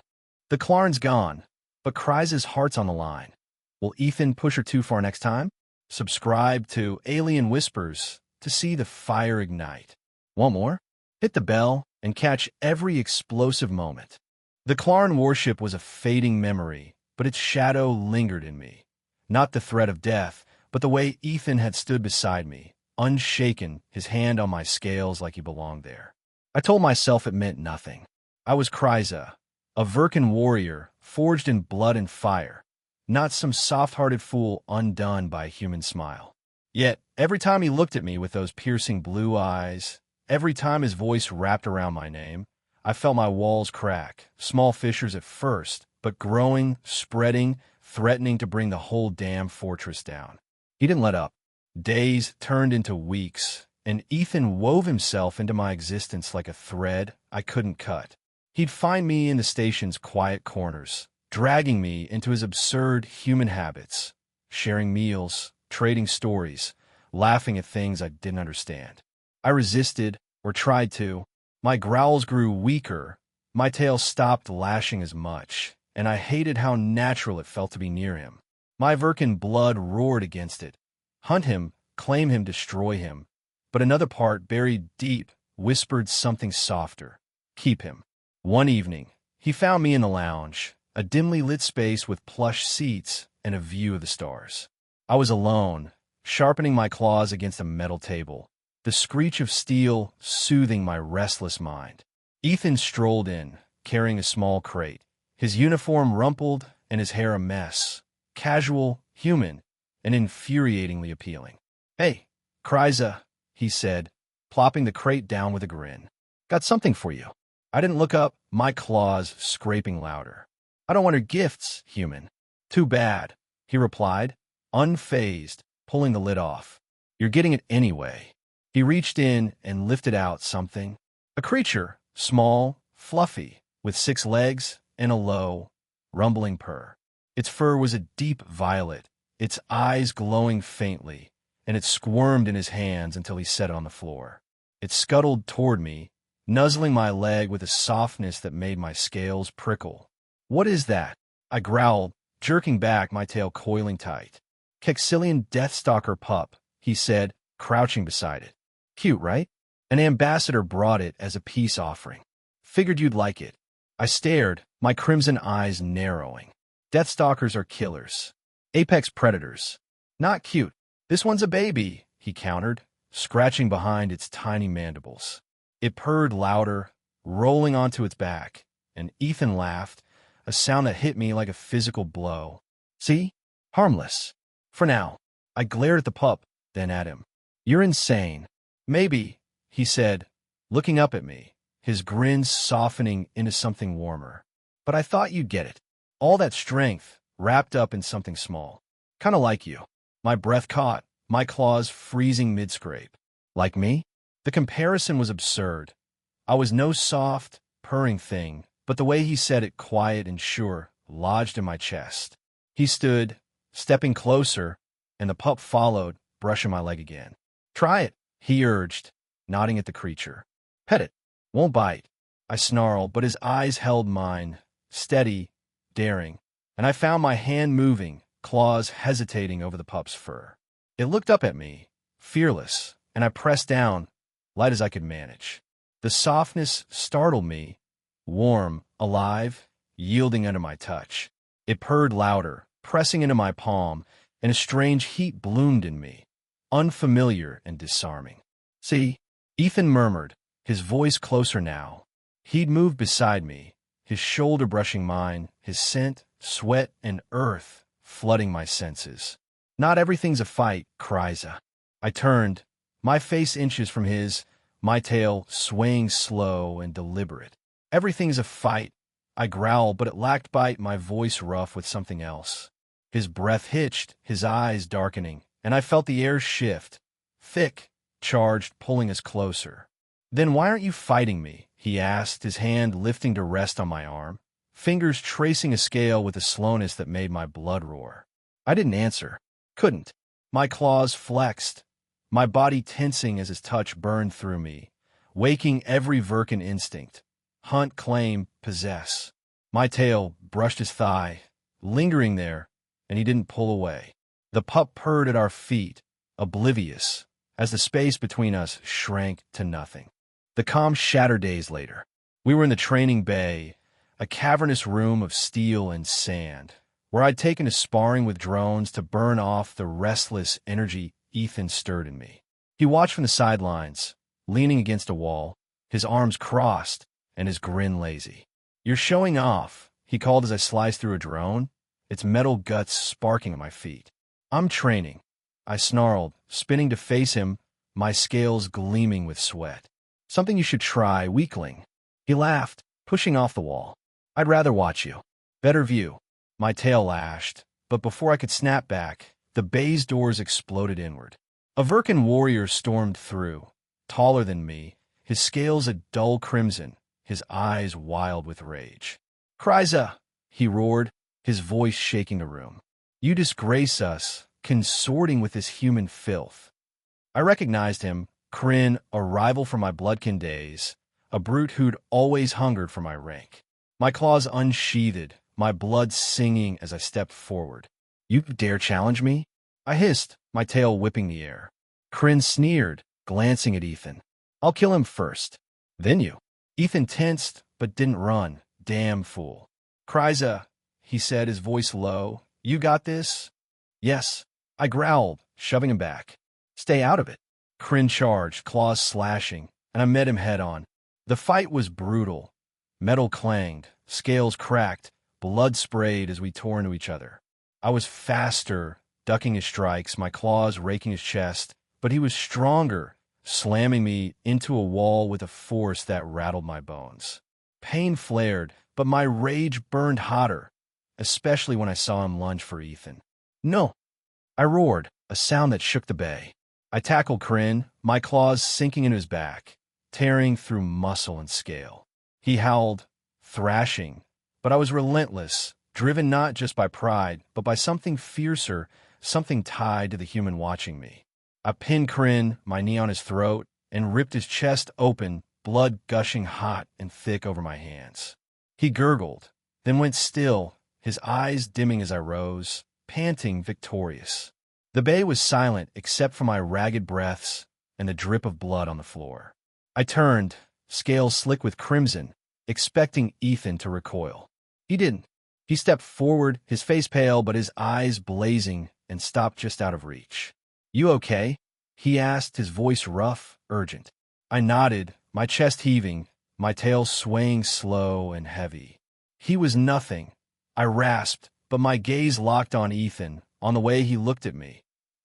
The Klarn's gone, but Kryza's heart's on the line. Will Ethan push her too far next time? Subscribe to Alien Whispers to see the fire ignite. Want more? Hit the bell and catch every explosive moment. The Klarn warship was a fading memory, but its shadow lingered in me. Not the threat of death, but the way Ethan had stood beside me, unshaken, his hand on my scales like he belonged there. I told myself it meant nothing. I was Kryza, a Vyrkhan warrior, forged in blood and fire, not some soft-hearted fool undone by a human smile. Yet, every time he looked at me with those piercing blue eyes, every time his voice wrapped around my name, I felt my walls crack, small fissures at first, but growing, spreading, threatening to bring the whole damn fortress down. He didn't let up. Days turned into weeks, and Ethan wove himself into my existence like a thread I couldn't cut. He'd find me in the station's quiet corners, dragging me into his absurd human habits, sharing meals, trading stories, laughing at things I didn't understand. I resisted, or tried to. My growls grew weaker, my tail stopped lashing as much, and I hated how natural it felt to be near him. My Vyrkhan blood roared against it. Hunt him, claim him, destroy him. But another part, buried deep, whispered something softer. Keep him. One evening, he found me in the lounge, a dimly lit space with plush seats and a view of the stars. I was alone, sharpening my claws against a metal table, the screech of steel soothing my restless mind. Ethan strolled in, carrying a small crate, his uniform rumpled and his hair a mess, casual, human, and infuriatingly appealing. "Hey, Kryza," he said, plopping the crate down with a grin. "Got something for you." I didn't look up, my claws scraping louder. "I don't want her gifts, human." "Too bad," he replied, unfazed, pulling the lid off. "You're getting it anyway." He reached in and lifted out something. A creature, small, fluffy, with 6 legs and a low, rumbling purr. Its fur was a deep violet, its eyes glowing faintly, and it squirmed in his hands until he set it on the floor. It scuttled toward me, nuzzling my leg with a softness that made my scales prickle. "What is that?" I growled, jerking back, my tail coiling tight. "Kexilian Deathstalker pup," he said, crouching beside it. "Cute, right? An ambassador brought it as a peace offering. Figured you'd like it." I stared, my crimson eyes narrowing. Deathstalkers are killers. Apex predators. Not cute. "This one's a baby," he countered, scratching behind its tiny mandibles. It purred louder, rolling onto its back, and Ethan laughed, a sound that hit me like a physical blow. "See? Harmless. For now." I glared at the pup, then at him. "You're insane." "Maybe," he said, looking up at me, his grin softening into something warmer. "But I thought you'd get it. All that strength, wrapped up in something small. Kinda like you." My breath caught, my claws freezing mid-scrape. Like me? The comparison was absurd. I was no soft, purring thing, but the way he said it, quiet and sure, lodged in my chest. He stood, stepping closer, and the pup followed, brushing my leg again. "Try it," he urged, nodding at the creature. "Pet it. Won't bite." I snarled, but his eyes held mine, steady, daring, and I found my hand moving, claws hesitating over the pup's fur. It looked up at me, fearless, and I pressed down, light as I could manage. The softness startled me, warm, alive, yielding under my touch. It purred louder, pressing into my palm, and a strange heat bloomed in me, unfamiliar and disarming. "See?" Ethan murmured, his voice closer now. He'd moved beside me, his shoulder brushing mine, his scent, sweat, and earth flooding my senses. "Not everything's a fight, Kryza." I turned, my face inches from his, my tail swaying slow and deliberate. "Everything's a fight," I growled, but it lacked bite, my voice rough with something else. His breath hitched, his eyes darkening, and I felt the air shift, thick, charged, pulling us closer. "Then why aren't you fighting me?" he asked, his hand lifting to rest on my arm, fingers tracing a scale with a slowness that made my blood roar. I didn't answer. Couldn't. My claws flexed, my body tensing as his touch burned through me, waking every Vyrkhan instinct. Hunt, claim, possess. My tail brushed his thigh, lingering there, and he didn't pull away. The pup purred at our feet, oblivious, as the space between us shrank to nothing. The calm shattered days later. We were in the training bay, a cavernous room of steel and sand, where I'd taken to sparring with drones to burn off the restless energy Ethan stirred in me. He watched from the sidelines, leaning against a wall, his arms crossed and his grin lazy. "You're showing off," he called as I sliced through a drone, its metal guts sparking at my feet. "I'm training," I snarled, spinning to face him, my scales gleaming with sweat. "Something you should try, weakling." He laughed, pushing off the wall. "I'd rather watch you. Better view." My tail lashed, but before I could snap back, the bay's doors exploded inward. A Vyrkhan warrior stormed through, taller than me, his scales a dull crimson, his eyes wild with rage. "Kryza!" he roared, his voice shaking the room. "You disgrace us, consorting with this human filth." I recognized him, Kryn, a rival from my bloodkin days, a brute who'd always hungered for my rank. My claws unsheathed, my blood singing as I stepped forward. "You dare challenge me?" I hissed, my tail whipping the air. Kryn sneered, glancing at Ethan. "I'll kill him first. Then you." Ethan tensed, but didn't run. "Damn fool." "Kryza," he said, his voice low. "You got this?" "Yes." I growled, shoving him back. "Stay out of it." Kryn charged, claws slashing, and I met him head-on. The fight was brutal. Metal clanged, scales cracked, blood sprayed as we tore into each other. I was faster, ducking his strikes, my claws raking his chest, but he was stronger, slamming me into a wall with a force that rattled my bones. Pain flared, but my rage burned hotter, especially when I saw him lunge for Ethan. "No!" I roared, a sound that shook the bay. I tackled Kryn, my claws sinking into his back, tearing through muscle and scale. He howled, thrashing, but I was relentless, driven not just by pride, but by something fiercer, something tied to the human watching me. I pinned Kryn, my knee on his throat, and ripped his chest open, blood gushing hot and thick over my hands. He gurgled, then went still, his eyes dimming as I rose, panting victorious. The bay was silent except for my ragged breaths and the drip of blood on the floor. I turned, scales slick with crimson, expecting Ethan to recoil. He didn't. He stepped forward, his face pale but his eyes blazing, and stopped just out of reach. "You okay?" he asked, his voice rough, urgent. I nodded, my chest heaving, my tail swaying slow and heavy. He was nothing. I rasped, but my gaze locked on Ethan, on the way he looked at me.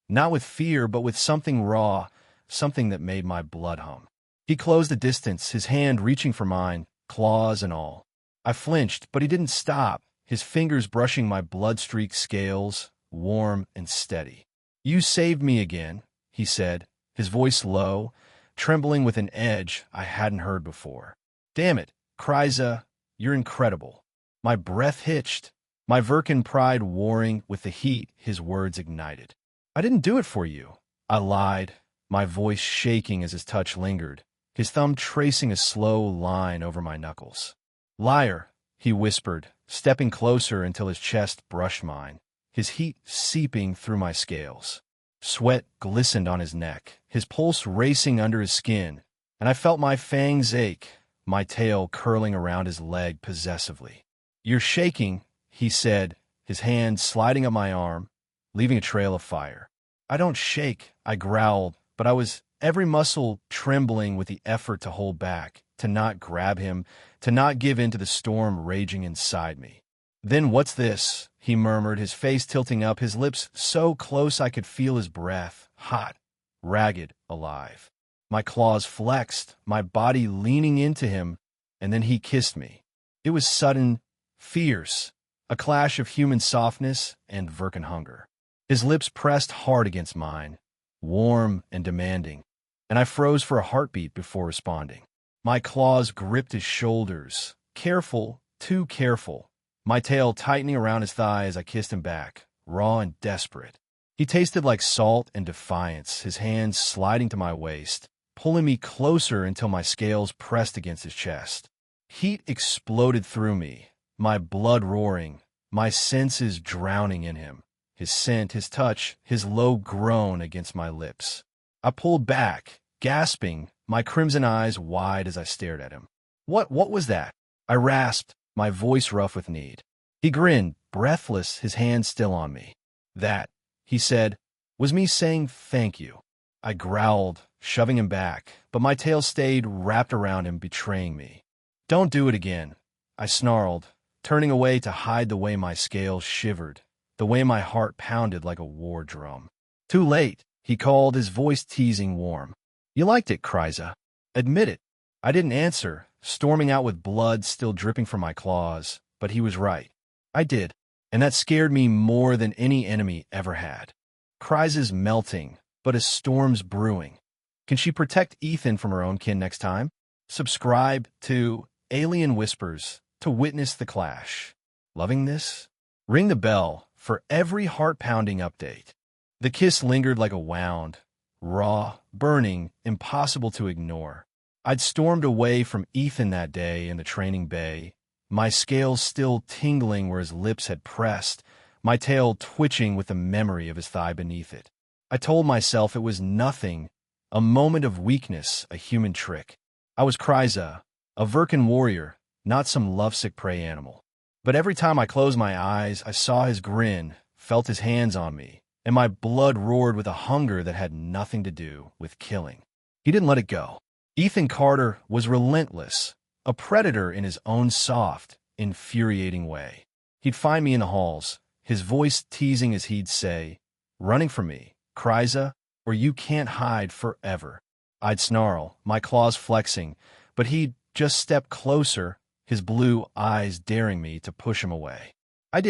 Not with fear, but with something raw, something that made my blood hum. He closed the distance, his hand reaching for mine, claws and all. I flinched, but he didn't stop, his fingers brushing my blood-streaked scales, warm and steady. "You saved me again," he said, his voice low, trembling with an edge I hadn't heard before. "Damn it, Kryza, you're incredible." My breath hitched, my Vyrkhan pride warring with the heat his words ignited. "I didn't do it for you," I lied, my voice shaking as his touch lingered, his thumb tracing a slow line over my knuckles. "Liar," he whispered, stepping closer until his chest brushed mine, his heat seeping through my scales. Sweat glistened on his neck, his pulse racing under his skin, and I felt my fangs ache, my tail curling around his leg possessively. "You're shaking," he said, his hand sliding up my arm, leaving a trail of fire. "I don't shake," I growled, but I was every muscle trembling with the effort to hold back, to not grab him, to not give in to the storm raging inside me. "Then what's this?" he murmured, his face tilting up, his lips so close I could feel his breath, hot, ragged, alive. My claws flexed, my body leaning into him, and then he kissed me. It was sudden, fierce, a clash of human softness and Vyrkhan hunger. His lips pressed hard against mine, warm and demanding, and I froze for a heartbeat before responding. My claws gripped his shoulders, careful, too careful, my tail tightening around his thigh as I kissed him back, raw and desperate. He tasted like salt and defiance, his hands sliding to my waist, pulling me closer until my scales pressed against his chest. Heat exploded through me, my blood roaring, my senses drowning in him, his scent, his touch, his low groan against my lips. I pulled back, gasping, my crimson eyes wide as I stared at him. What was that?" I rasped, my voice rough with need. He grinned, breathless, his hand still on me. "That," he said, "was me saying thank you." I growled, shoving him back, but my tail stayed wrapped around him, betraying me. "Don't do it again," I snarled, turning away to hide the way my scales shivered, the way my heart pounded like a war drum. "Too late," he called, his voice teasing warm. "You liked it, Kryza. Admit it." I didn't answer, storming out with blood still dripping from my claws, but he was right. I did, and that scared me more than any enemy ever had. Kryza's melting, but a storm's brewing. Can she protect Ethan from her own kin next time? Subscribe to Alien Whispers to witness the clash. Loving this? Ring the bell for every heart-pounding update. The kiss lingered like a wound, raw, burning, impossible to ignore. I'd stormed away from Ethan that day in the training bay, my scales still tingling where his lips had pressed, my tail twitching with the memory of his thigh beneath it. I told myself it was nothing, a moment of weakness, a human trick. I was Kryza, a Vyrkhan warrior, not some lovesick prey animal. But every time I closed my eyes, I saw his grin, felt his hands on me, and my blood roared with a hunger that had nothing to do with killing. He didn't let it go. Ethan Carter was relentless, a predator in his own soft, infuriating way. He'd find me in the halls, his voice teasing as he'd say, "Running from me, Kryza, or you can't hide forever." I'd snarl, my claws flexing, but he'd just step closer, his blue eyes daring me to push him away. I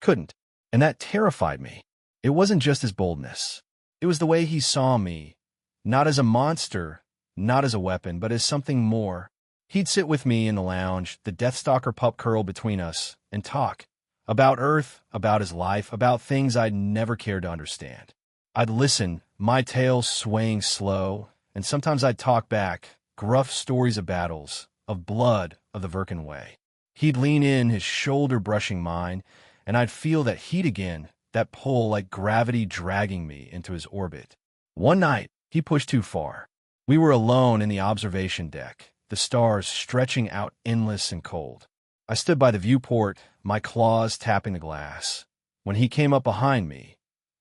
couldn't, and that terrified me. It wasn't just his boldness. It was the way he saw me, not as a monster, not as a weapon, but as something more. He'd sit with me in the lounge, the Deathstalker pup curled between us, and talk. About Earth, about his life, about things I'd never cared to understand. I'd listen, my tail swaying slow, and sometimes I'd talk back, gruff stories of battles, of blood, of the Vyrkhan way. He'd lean in, his shoulder brushing mine, and I'd feel that heat again, that pull like gravity dragging me into his orbit. One night, he pushed too far. We were alone in the observation deck, the stars stretching out endless and cold. I stood by the viewport, my claws tapping the glass, when he came up behind me,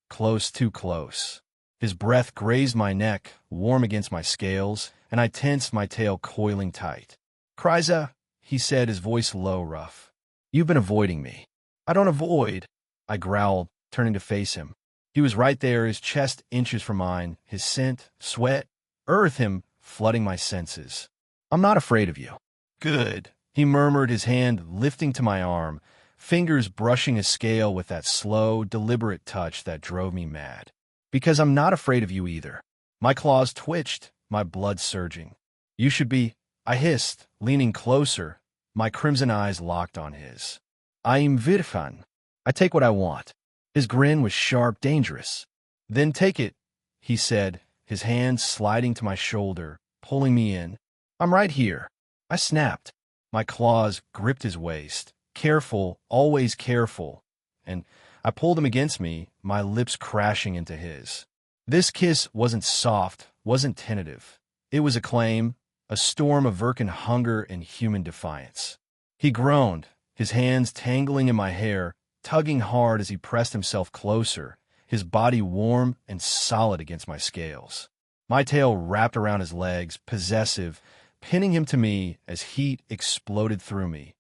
close, too close. His breath grazed my neck, warm against my scales, and I tensed, my tail coiling tight. "Kryza," he said, his voice low, rough. "You've been avoiding me." "I don't avoid," I growled, turning to face him. He was right there, his chest inches from mine, his scent, sweat, earth, him flooding my senses. "I'm not afraid of you." "Good," he murmured, his hand lifting to my arm, fingers brushing his scale with that slow, deliberate touch that drove me mad. "Because I'm not afraid of you either." My claws twitched, my blood surging. "You should be," I hissed, leaning closer, my crimson eyes locked on his. "I'm Vyrkhan. I take what I want." His grin was sharp, dangerous. "Then take it," he said, his hand sliding to my shoulder, pulling me in. "I'm right here." I snapped. My claws gripped his waist. Careful, always careful. And I pulled him against me, my lips crashing into his. This kiss wasn't soft, wasn't tentative. It was a claim, a storm of Vyrkhan hunger and human defiance. He groaned, his hands tangling in my hair, tugging hard as he pressed himself closer, his body warm and solid against my scales. My tail wrapped around his legs, possessive, pinning him to me as heat exploded through me.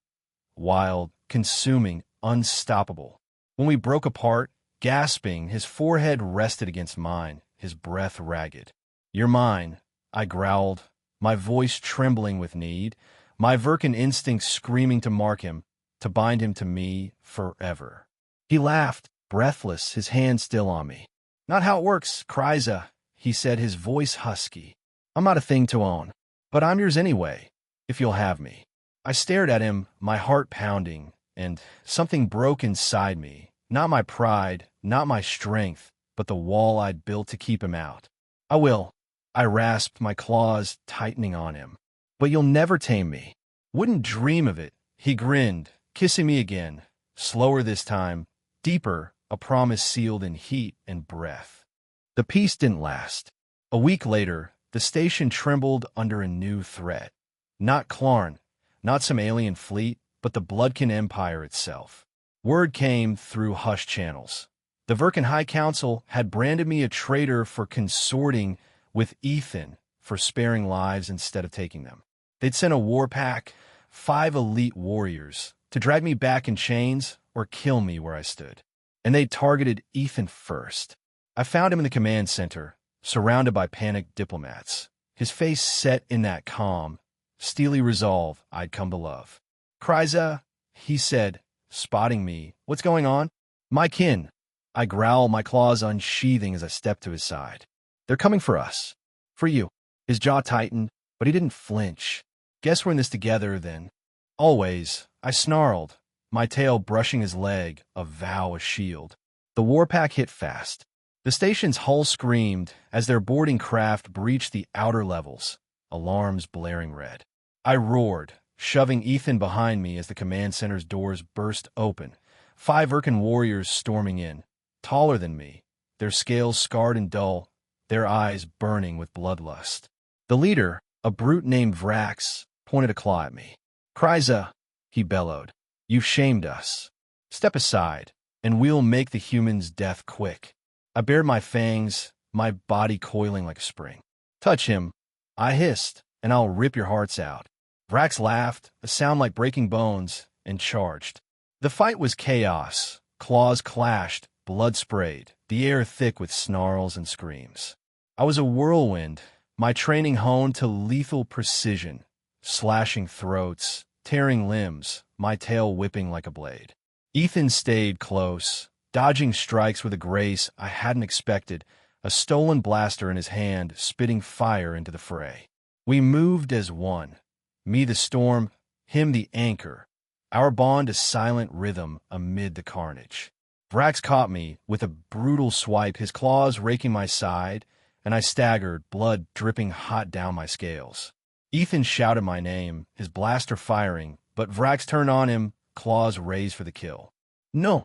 Wild, consuming, unstoppable. When we broke apart, gasping, his forehead rested against mine, his breath ragged. "You're mine," I growled, my voice trembling with need, my Vyrkhan instinct screaming to mark him, to bind him to me forever. He laughed, breathless, his hand still on me. "Not how it works, Kryza," he said, his voice husky. "I'm not a thing to own, but I'm yours anyway, if you'll have me." I stared at him, my heart pounding, and something broke inside me. Not my pride, not my strength, but the wall I'd built to keep him out. "I will," I rasped, my claws tightening on him. "But you'll never tame me." "Wouldn't dream of it," he grinned, kissing me again, slower this time, deeper, a promise sealed in heat and breath. The peace didn't last. A week later, the station trembled under a new threat. Not Klarn, not some alien fleet, but the Bloodkin Empire itself. Word came through hushed channels. The Vyrkhan High Council had branded me a traitor for consorting with Ethan, for sparing lives instead of taking them. They'd sent a war pack, 5 elite warriors, to drag me back in chains or kill me where I stood. And they targeted Ethan first. I found him in the command center, surrounded by panicked diplomats, his face set in that calm, steely resolve I'd come to love. "Kryza," he said, spotting me. "What's going on?" "My kin." I growl, my claws unsheathing as I step to his side. "They're coming for us. For you." His jaw tightened, but he didn't flinch. "Guess we're in this together, then." "Always," I snarled, my tail brushing his leg, a vow, a shield. The warpack hit fast. The station's hull screamed as their boarding craft breached the outer levels, alarms blaring red. I roared, shoving Ethan behind me as the command center's doors burst open. 5 Vyrkhan warriors storming in, taller than me, their scales scarred and dull, their eyes burning with bloodlust. The leader, a brute named Vrax, pointed a claw at me. "Kryza," he bellowed, "you've shamed us. Step aside, and we'll make the humans' death quick." I bared my fangs, my body coiling like a spring. "Touch him," I hissed, "and I'll rip your hearts out." Vrax laughed, a sound like breaking bones, and charged. The fight was chaos. Claws clashed, blood sprayed, the air thick with snarls and screams. I was a whirlwind, my training honed to lethal precision, slashing throats, tearing limbs, my tail whipping like a blade. Ethan stayed close, dodging strikes with a grace I hadn't expected, a stolen blaster in his hand, spitting fire into the fray. We moved as one. Me the storm, him the anchor, our bond a silent rhythm amid the carnage. Vrax caught me with a brutal swipe, his claws raking my side, and I staggered, blood dripping hot down my scales. Ethan shouted my name, his blaster firing, but Vrax turned on him, claws raised for the kill. No!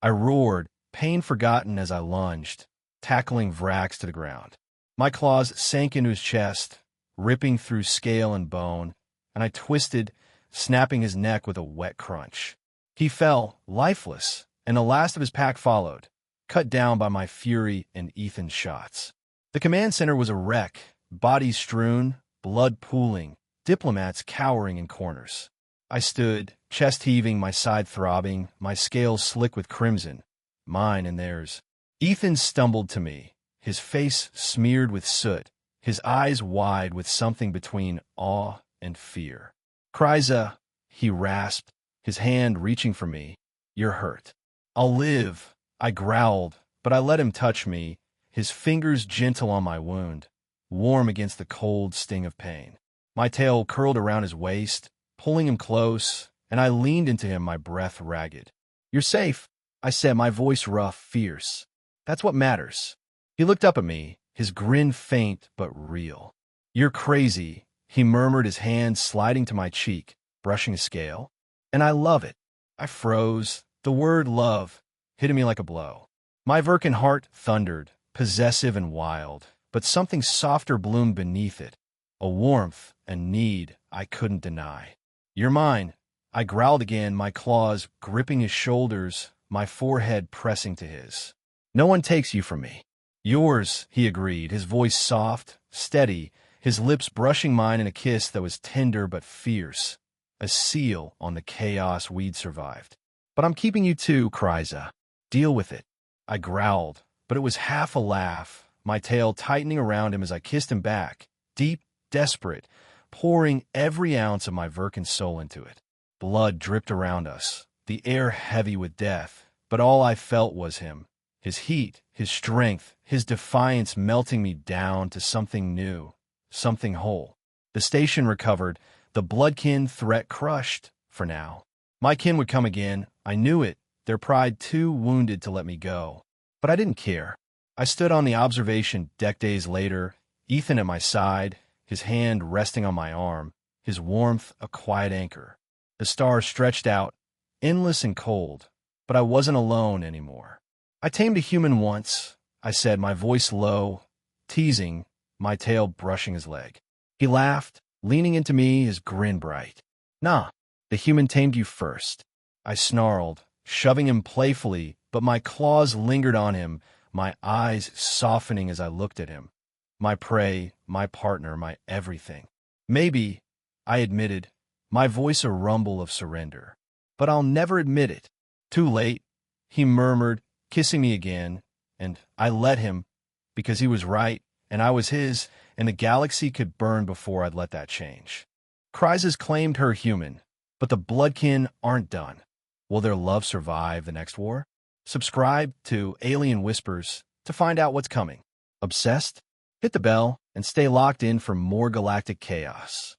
I roared, pain forgotten as I lunged, tackling Vrax to the ground. My claws sank into his chest, ripping through scale and bone, and I twisted, snapping his neck with a wet crunch. He fell, lifeless, and the last of his pack followed, cut down by my fury and Ethan's shots. The command center was a wreck, bodies strewn, blood pooling, diplomats cowering in corners. I stood, chest heaving, my side throbbing, my scales slick with crimson, mine and theirs. Ethan stumbled to me, his face smeared with soot, his eyes wide with something between awe and fear. Kryza, he rasped, his hand reaching for me. You're hurt. I'll live, I growled, but I let him touch me, his fingers gentle on my wound, warm against the cold sting of pain. My tail curled around his waist, pulling him close, and I leaned into him, my breath ragged. You're safe, I said, my voice rough, fierce. That's what matters. He looked up at me, his grin faint but real. You're crazy, he murmured, his hand sliding to my cheek, brushing a scale. And I love it. I froze, the word love hitting me like a blow. My Vyrkhan heart thundered, possessive and wild, but something softer bloomed beneath it, a warmth and need I couldn't deny. You're mine, I growled again, my claws gripping his shoulders, my forehead pressing to his. No one takes you from me. Yours, he agreed, his voice soft, steady, his lips brushing mine in a kiss that was tender but fierce, a seal on the chaos we'd survived. But I'm keeping you too, Kryza. Deal with it. I growled, but it was half a laugh, my tail tightening around him as I kissed him back, deep, desperate, pouring every ounce of my Vyrkhan soul into it. Blood dripped around us, the air heavy with death, but all I felt was him, his heat, his strength, his defiance melting me down to something new, something whole. The station recovered, the bloodkin threat crushed, for now. My kin would come again, I knew it, their pride too wounded to let me go. But I didn't care. I stood on the observation deck days later, Ethan at my side, his hand resting on my arm, his warmth a quiet anchor. The stars stretched out, endless and cold, but I wasn't alone anymore. I tamed a human once, I said, my voice low, teasing, my tail brushing his leg. He laughed, leaning into me, his grin bright. Nah, the human tamed you first. I snarled, shoving him playfully, but my claws lingered on him, my eyes softening as I looked at him. My prey, my partner, my everything. Maybe, I admitted, my voice a rumble of surrender. But I'll never admit it. Too late, he murmured, kissing me again, and I let him, because he was right, and I was his, and the galaxy could burn before I'd let that change. Kryza's claimed her human, but the bloodkin aren't done. Will their love survive the next war? Subscribe to Alien Whispers to find out what's coming. Obsessed? Hit the bell and stay locked in for more galactic chaos.